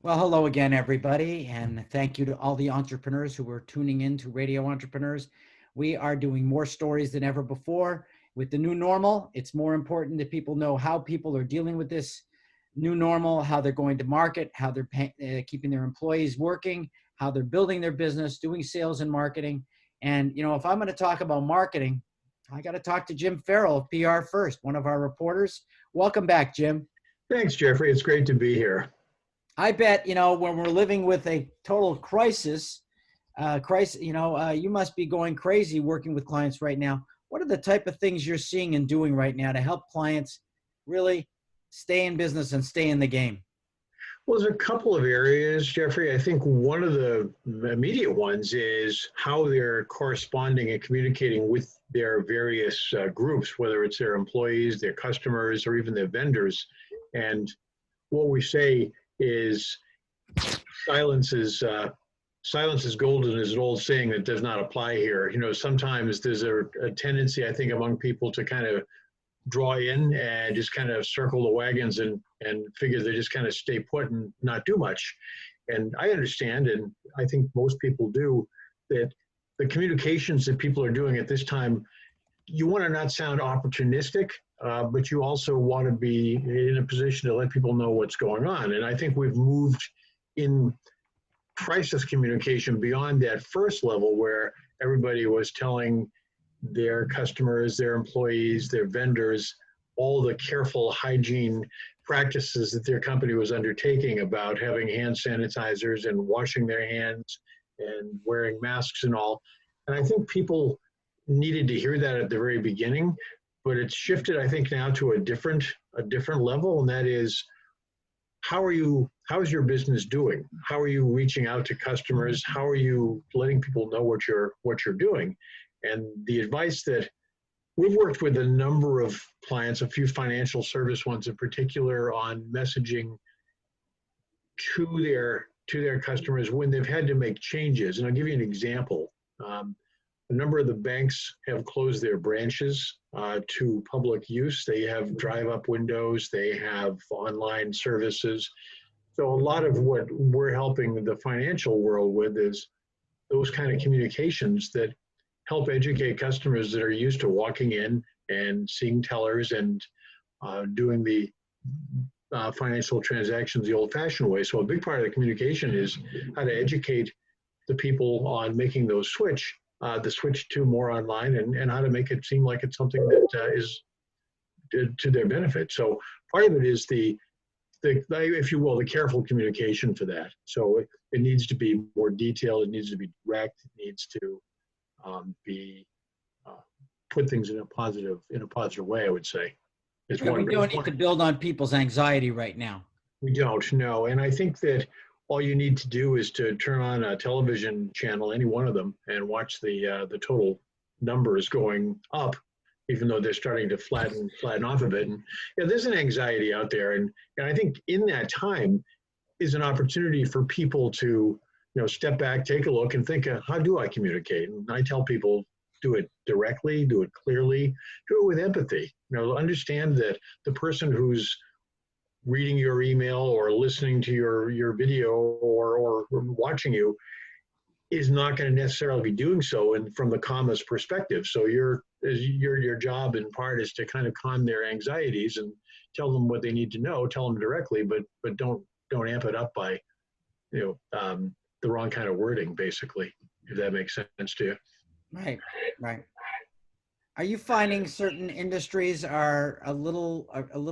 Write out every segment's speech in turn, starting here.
Well, hello again, everybody, and thank you to all the entrepreneurs who are tuning in to Radio Entrepreneurs. We are doing more stories than ever before. With the new normal, it's more important that people know how people are dealing with this new normal, how they're going to market, how they're keeping their employees working, how they're building their business, doing sales and marketing. And, if I'm going to talk about marketing, I got to talk to Jim Farrell of PR First, one of our reporters. Welcome back, Jim. Thanks, Jeffrey. It's great to be here. I bet, when we're living with a total crisis, you must be going crazy working with clients right now. What are the type of things you're seeing and doing right now to help clients really stay in business and stay in the game? Well, there's a couple of areas, Jeffrey. I think one of the immediate ones is how they're corresponding and communicating with their various groups, whether it's their employees, their customers, or even their vendors. And what we say is silence is golden is an old saying that does not apply here. Sometimes there's a tendency, I think, among people to kind of draw in and just kind of circle the wagons and figure they just kind of stay put and not do much. And I understand, and I think most people do, that the communications that people are doing at this time, you want to not sound opportunistic, but you also want to be in a position to let people know what's going on. And I think we've moved in crisis communication beyond that first level where everybody was telling their customers, their employees, their vendors, all the careful hygiene practices that their company was undertaking about having hand sanitizers and washing their hands and wearing masks and all. And I think people needed to hear that at the very beginning, but it's shifted, I think, now to a different level, and that is, how is your business doing? How are you reaching out to customers? How are you letting people know what you're doing? And the advice that we've worked with a number of clients, a few financial service ones in particular, on messaging to their customers when they've had to make changes. And I'll give you an example. A number of the banks have closed their branches to public use. They have drive-up windows. They have online services. So a lot of what we're helping the financial world with is those kind of communications that help educate customers that are used to walking in and seeing tellers and doing the financial transactions the old-fashioned way. So a big part of the communication is how to educate the people on making those the switch to more online, and how to make it seem like it's something that is to their benefit. So part of it is the if you will, the careful communication for that. So it needs to be more detailed. It needs to be direct. It needs to be put things in a positive way, I would say. We don't need to build on people's anxiety right now. We don't, no. And I think that all you need to do is to turn on a television channel, any one of them, and watch the total numbers going up, even though they're starting to flatten off a bit. And there's an anxiety out there, and I think in that time is an opportunity for people to step back, take a look, and think, how do I communicate? And I tell people, do it directly, do it clearly, do it with empathy. Understand that the person who's reading your email or listening to your video or watching you is not going to necessarily be doing so from the calmest perspective. So your job in part is to kind of calm their anxieties and tell them what they need to know, tell them directly, but don't amp it up by the wrong kind of wording, basically, if that makes sense to you. Right. Are you finding certain industries are a little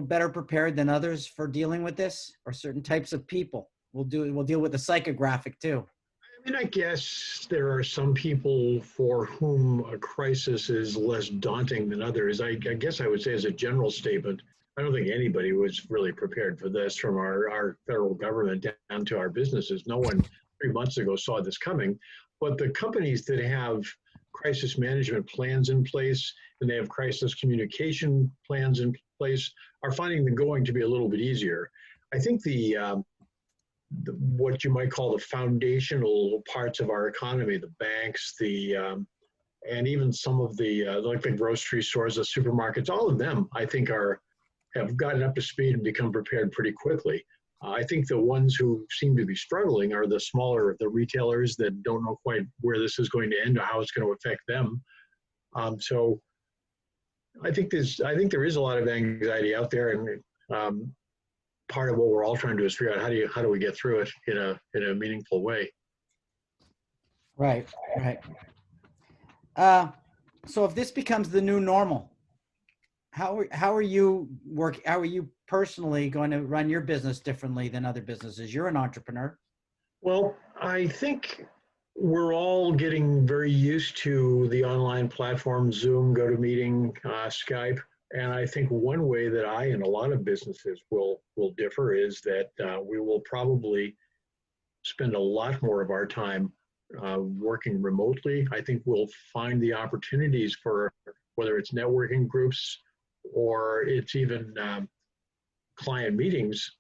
better prepared than others for dealing with this, or certain types of people? We'll deal with the psychographic too. I mean, I guess there are some people for whom a crisis is less daunting than others. I guess I would say, as a general statement, I don't think anybody was really prepared for this, from our federal government down to our businesses. No one 3 months ago saw this coming. But the companies that have crisis management plans in place and they have crisis communication plans in place are finding the going to be a little bit easier. I think what you might call the foundational parts of our economy, the banks, and even some of like the grocery stores, the supermarkets, all of them, I think, have gotten up to speed and become prepared pretty quickly. I think the ones who seem to be struggling are the smaller, the retailers that don't know quite where this is going to end or how it's going to affect them. So I think there is a lot of anxiety out there, and part of what we're all trying to do is figure out how do we get through it in a meaningful way. Right, right. So if this becomes the new normal, how are you personally going to run your business differently than other businesses? You're an entrepreneur. Well, I think we're all getting very used to the online platform, Zoom, GoToMeeting, Skype. And I think one way that I and a lot of businesses will differ is that we will probably spend a lot more of our time working remotely. I think we'll find the opportunities for whether it's networking groups or it's even client meetings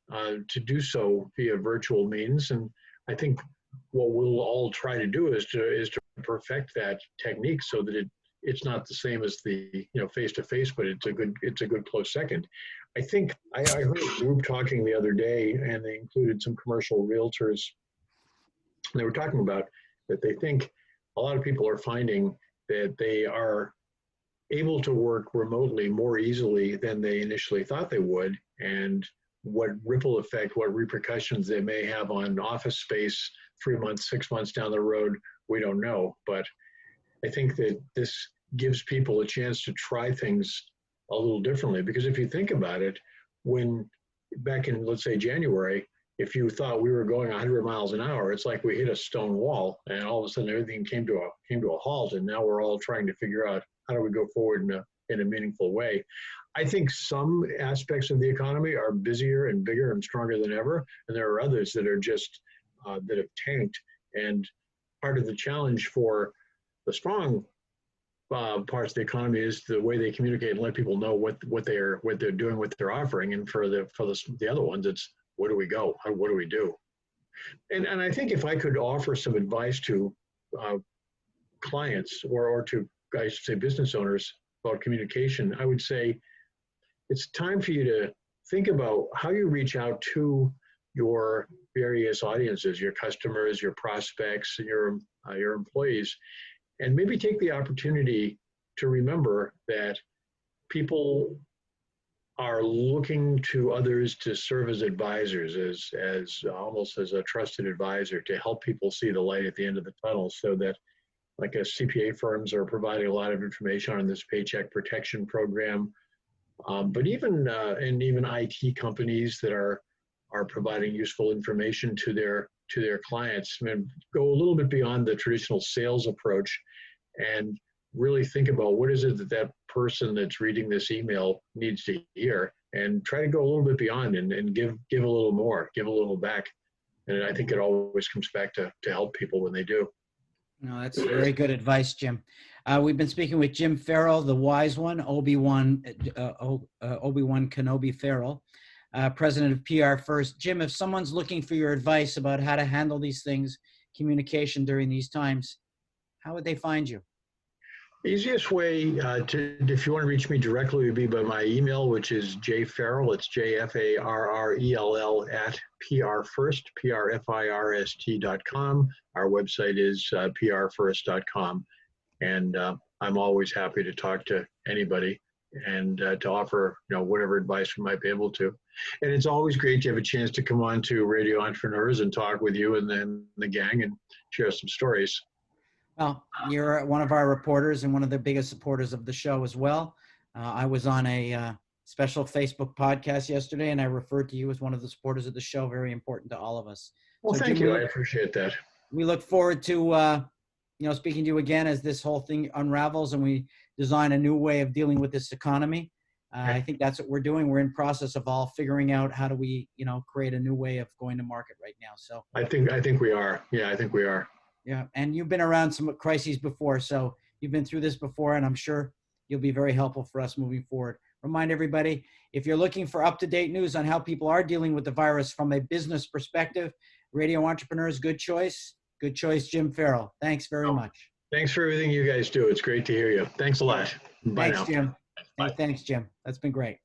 to do so via virtual means. And I think what we'll all try to do is to perfect that technique so that it's not the same as the face to face, but it's a good close second. I think I heard a group talking the other day, and they included some commercial realtors. They were talking about that they think a lot of people are finding that they are able to work remotely more easily than they initially thought they would, and what ripple effect, what repercussions they may have on office space 3 months, 6 months down the road, we don't know. But I think that this gives people a chance to try things a little differently, because if you think about it, when back in, let's say, January, if you thought we were going 100 miles an hour, it's like we hit a stone wall, and all of a sudden everything came to a halt, and now we're all trying to figure out how do we go forward in a meaningful way. I think some aspects of the economy are busier and bigger and stronger than ever, and there are others that are just that have tanked. And part of the challenge for the strong parts of the economy is the way they communicate and let people know what they're doing, what they're offering. And for the other ones, it's where do we go? What do we do? And I think if I could offer some advice to clients or to, I should say, business owners about communication, I would say it's time for you to think about how you reach out to your various audiences, your customers, your prospects, your employees, and maybe take the opportunity to remember that people are looking to others to serve as advisors, as almost as a trusted advisor, to help people see the light at the end of the tunnel, so that, like, as CPA firms are providing a lot of information on this Paycheck Protection Program, but even IT companies that are providing useful information to their clients, and go a little bit beyond the traditional sales approach and really think about what is it that person that's reading this email needs to hear, and try to go a little bit beyond and give a little more, give a little back. And I think it always comes back to help people when they do. No, that's very good advice, Jim. We've been speaking with Jim Farrell, the wise one, Obi-Wan Kenobi Farrell, president of PR First. Jim, if someone's looking for your advice about how to handle these things, communication during these times, how would they find you? Easiest way if you want to reach me directly, would be by my email, which is jfarrell, it's JFARRELL at prfirst.com. Our website is prfirst.com. And I'm always happy to talk to anybody and to offer whatever advice we might be able to. And it's always great to have a chance to come on to Radio Entrepreneurs and talk with you and then the gang and share some stories. Well, you're one of our reporters and one of the biggest supporters of the show as well. I was on a special Facebook podcast yesterday, and I referred to you as one of the supporters of the show. Very important to all of us. Well, so, thank you. I appreciate that. We look forward to speaking to you again as this whole thing unravels and we design a new way of dealing with this economy. I think that's what we're doing. We're in process of all figuring out how do we, create a new way of going to market right now. So I think we are. Yeah, I think we are. Yeah, and you've been around some crises before, so you've been through this before, and I'm sure you'll be very helpful for us moving forward. Remind everybody, if you're looking for up-to-date news on how people are dealing with the virus from a business perspective, Radio Entrepreneurs, good choice. Good choice, Jim Farrell. Thanks very much. Thanks for everything you guys do. It's great to hear you. Thanks a lot. Bye Thanks, now. Jim. Bye. Thanks, Jim. That's been great.